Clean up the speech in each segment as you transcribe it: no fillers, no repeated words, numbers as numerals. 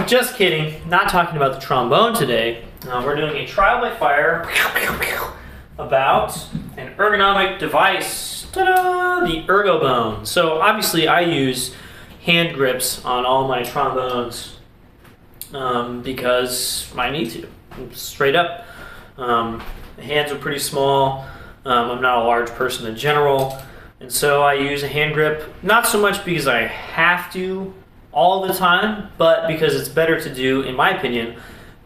Just kidding, not talking about the trombone today. We're doing a trial by fire about an ergonomic device. Ta-da! The Ergobone. So obviously I use hand grips on all my trombones because I need to, straight up. The hands are pretty small. I'm not a large person in general. And so I use a hand grip, not so much because I have to all the time, but because it's better to do, in my opinion,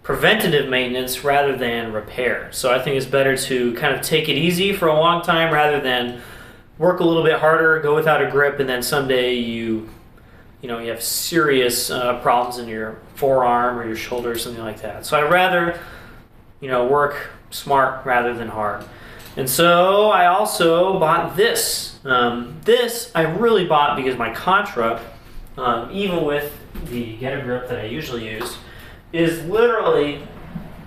preventative maintenance rather than repair. So I think it's better to kind of take it easy for a long time rather than work a little bit harder, go without a grip, and then someday you have serious problems in your forearm or your shoulder or something like that. So I'd rather, work smart rather than hard. And so I also bought this. This I really bought because my Contra, even with the Getter grip that I usually use, is literally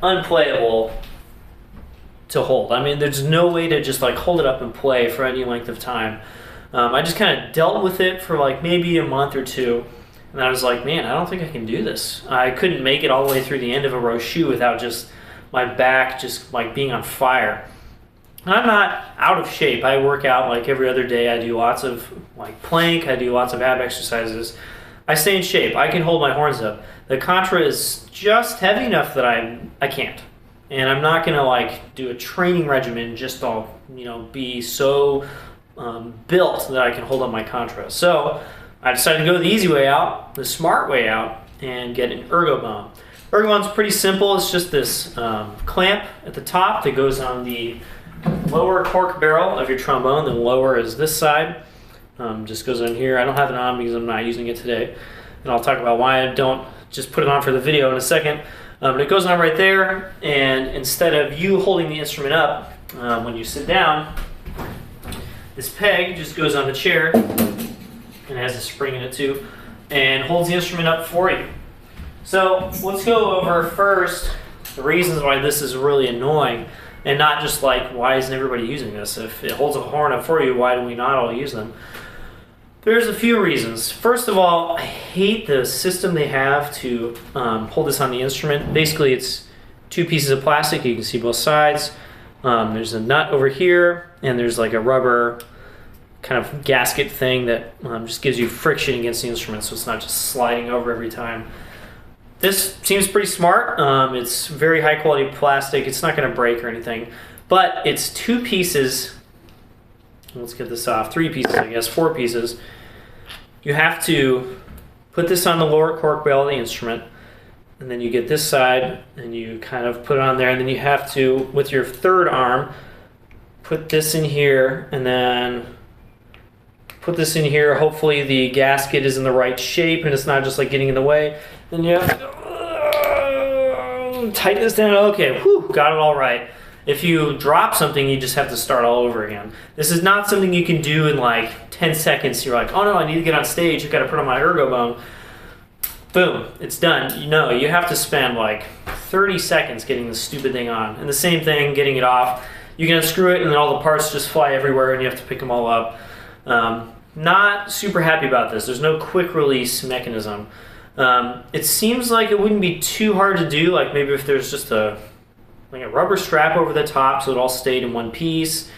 unplayable to hold. I mean, there's no way to just like hold it up and play for any length of time. I just kind of dealt with it for like maybe a month or two, and I was like, man, I don't think I can do this. I couldn't make it all the way through the end of a row shoe without just my back just like being on fire. And I'm not out of shape. I work out like every other day. I do lots of like plank. I do lots of ab exercises. I stay in shape. I can hold my horns up. The Contra is just heavy enough that I can't. And I'm not gonna like do a training regimen just to be so built that I can hold up my Contra. So I decided to go the easy way out, the smart way out, and get an Ergobone. Ergobone's pretty simple. It's just this clamp at the top that goes on the lower cork barrel of your trombone. The lower is this side. Just goes on here. I don't have it on because I'm not using it today. And I'll talk about why I don't just put it on for the video in a second. But it goes on right there, and instead of you holding the instrument up when you sit down, this peg just goes on the chair, and has a spring in it too, and holds the instrument up for you. So let's go over first the reasons why this is really annoying, and not just like, why isn't everybody using this? If it holds a horn up for you, why do we not all use them? There's a few reasons. First of all, I hate the system they have to hold this on the instrument. Basically, it's two pieces of plastic. You can see both sides. There's a nut over here, and there's like a rubber kind of gasket thing that just gives you friction against the instrument, so it's not just sliding over every time. This seems pretty smart. It's very high quality plastic. It's not going to break or anything, but it's two pieces. Let's get this off. 3 pieces, I guess, 4 pieces. You have to put this on the lower cork barrel of the instrument, and then you get this side and you kind of put it on there, and then you have to, with your third arm, put this in here, and then put this in here. Hopefully the gasket is in the right shape and it's not just like getting in the way. Then you have to tighten this down. Okay, whew, got it all right. If you drop something, you just have to start all over again. This is not something you can do in like 10 seconds. You're like, oh no, I need to get on stage. I've got to put on my Ergobone. Boom, it's done. You have to spend like 30 seconds getting this stupid thing on. And the same thing, getting it off. You can unscrew it and then all the parts just fly everywhere and you have to pick them all up. Not super happy about this. There's no quick release mechanism. It seems like it wouldn't be too hard to do, like maybe if there's just a rubber strap over the top so it all stayed in one piece.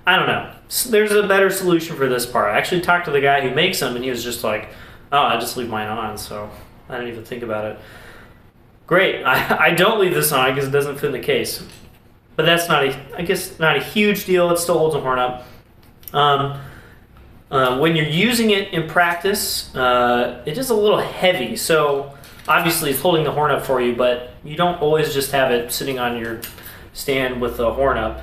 I don't know. There's a better solution for this part. I actually talked to the guy who makes them, and he was just like, oh, I just leave mine on, so I didn't even think about it. Great. I don't leave this on because it doesn't fit in the case. But that's not a huge deal. It still holds a horn up. When you're using it in practice, it is a little heavy. So obviously it's holding the horn up for you, but you don't always just have it sitting on your stand with the horn up.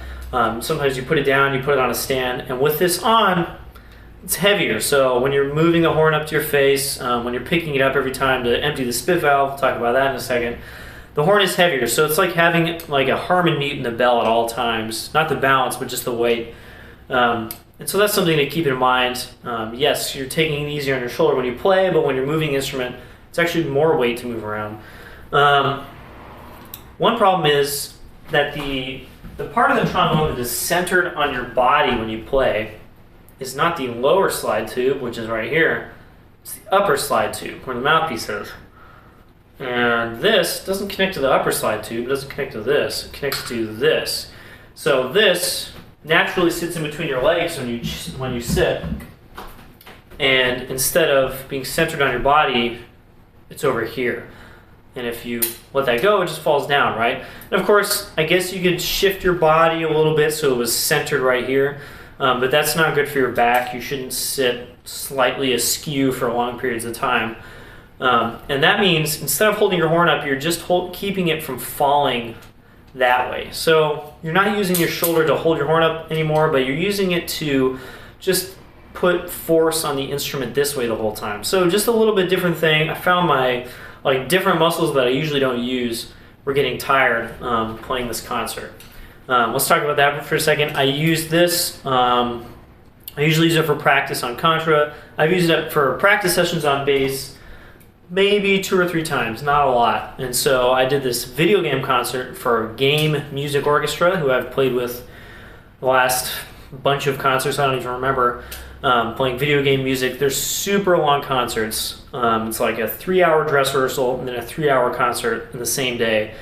Sometimes you put it down, you put it on a stand, and with this on, it's heavier. So when you're moving the horn up to your face, when you're picking it up every time to empty the spit valve, we'll talk about that in a second, the horn is heavier. So it's like having like a harmony in the bell at all times. Not the balance, but just the weight. And so that's something to keep in mind. Yes, you're taking it easier on your shoulder when you play, but when you're moving the instrument, it's actually more weight to move around. One problem is that the part of the trombone that is centered on your body when you play is not the lower slide tube, which is right here. It's the upper slide tube, where the mouthpiece is. And this doesn't connect to the upper slide tube, it doesn't connect to this, it connects to this. So this naturally sits in between your legs when you sit, and instead of being centered on your body, it's over here. And if you let that go, it just falls down, right? And of course, I guess you could shift your body a little bit so it was centered right here, but that's not good for your back. You shouldn't sit slightly askew for long periods of time. And that means instead of holding your horn up, you're just keeping it from falling that way. So you're not using your shoulder to hold your horn up anymore, but you're using it to just put force on the instrument this way the whole time. So just a little bit different thing. I found my different muscles that I usually don't use were getting tired playing this concert. Let's talk about that for a second. I use this. I usually use it for practice on contra. I've used it for practice sessions on bass maybe 2 or 3 times, not a lot. And so I did this video game concert for Game Music Orchestra, who I've played with the last bunch of concerts. I don't even remember playing video game music. They're super long concerts. It's like a 3-hour dress rehearsal and then a 3-hour concert in the same day.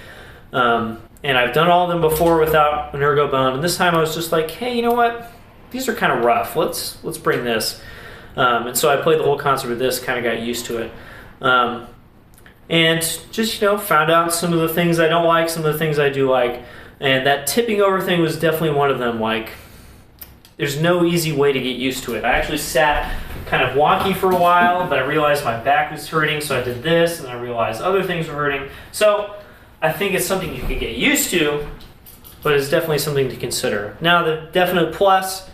And I've done all of them before without an Ergobone. And this time I was just like, hey, you know what? These are kind of rough. Let's bring this. And so I played the whole concert with this, kind of got used to it. And just, found out some of the things I don't like, some of the things I do like. And that tipping over thing was definitely one of them. Like, there's no easy way to get used to it. I actually sat kind of wonky for a while, but I realized my back was hurting, so I did this, and I realized other things were hurting. So I think it's something you can get used to, but it's definitely something to consider. Now, the definite plus,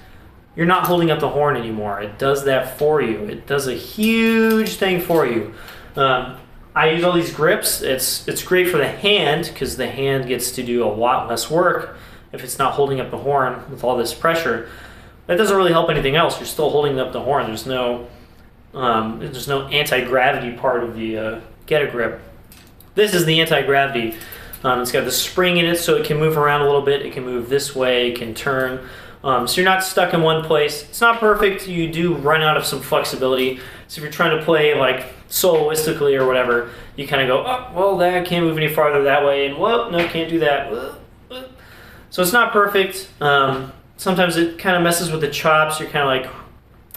you're not holding up the horn anymore. It does that for you. It does a huge thing for you. I use all these grips. It's great for the hand, because the hand gets to do a lot less work if it's not holding up the horn with all this pressure. That doesn't really help anything else. You're still holding up the horn. There's no anti-gravity part of the Get a Grip. This is the anti-gravity. It's got the spring in it, so it can move around a little bit. It can move this way, it can turn. So you're not stuck in one place. It's not perfect. You do run out of some flexibility. So if you're trying to play like soloistically or whatever, you kind of go, oh, well, I can't move any farther that way, and whoa, no, can't do that. So it's not perfect. Sometimes it kind of messes with the chops. You're kind of like,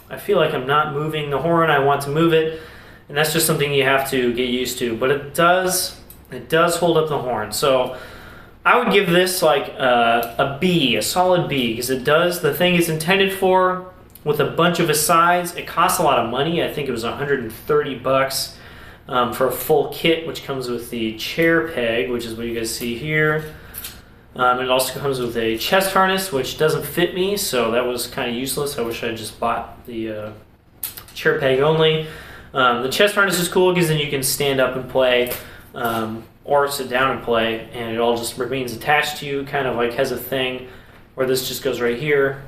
I feel like I'm not moving the horn. I want to move it. And that's just something you have to get used to. But it does hold up the horn. So I would give this like a B, a solid B, because it does the thing it's intended for with a bunch of asides. It costs a lot of money. I think it was $130 for a full kit, which comes with the chair peg, which is what you guys see here. It also comes with a chest harness, which doesn't fit me, so that was kind of useless. I wish I just bought the chair peg only. The chest harness is cool because then you can stand up and play, or sit down and play, and it all just remains attached to you, kind of like has a thing where this just goes right here,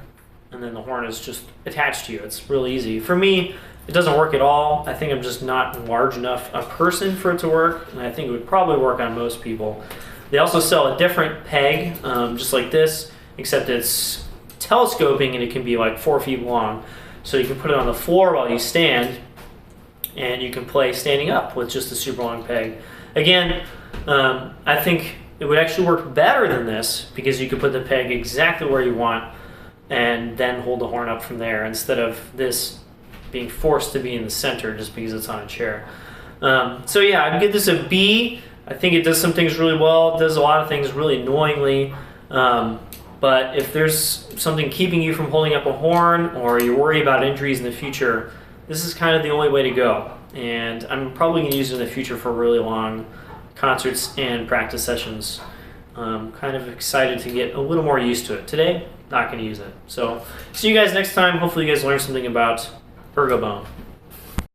and then the horn is just attached to you. It's really easy. For me, it doesn't work at all. I think I'm just not large enough a person for it to work, and I think it would probably work on most people. They also sell a different peg, just like this, except it's telescoping and it can be like 4 feet long. So you can put it on the floor while you stand, and you can play standing up with just a super long peg. Again, I think it would actually work better than this, because you could put the peg exactly where you want and then hold the horn up from there, instead of this being forced to be in the center just because it's on a chair. So yeah, I'd give this a B. I think it does some things really well. It does a lot of things really annoyingly. But if there's something keeping you from holding up a horn, or you're worried about injuries in the future, this is kind of the only way to go. And I'm probably going to use it in the future for really long concerts and practice sessions. Kind of excited to get a little more used to it. Today, not going to use it. So see you guys next time. Hopefully you guys learned something about Ergobone.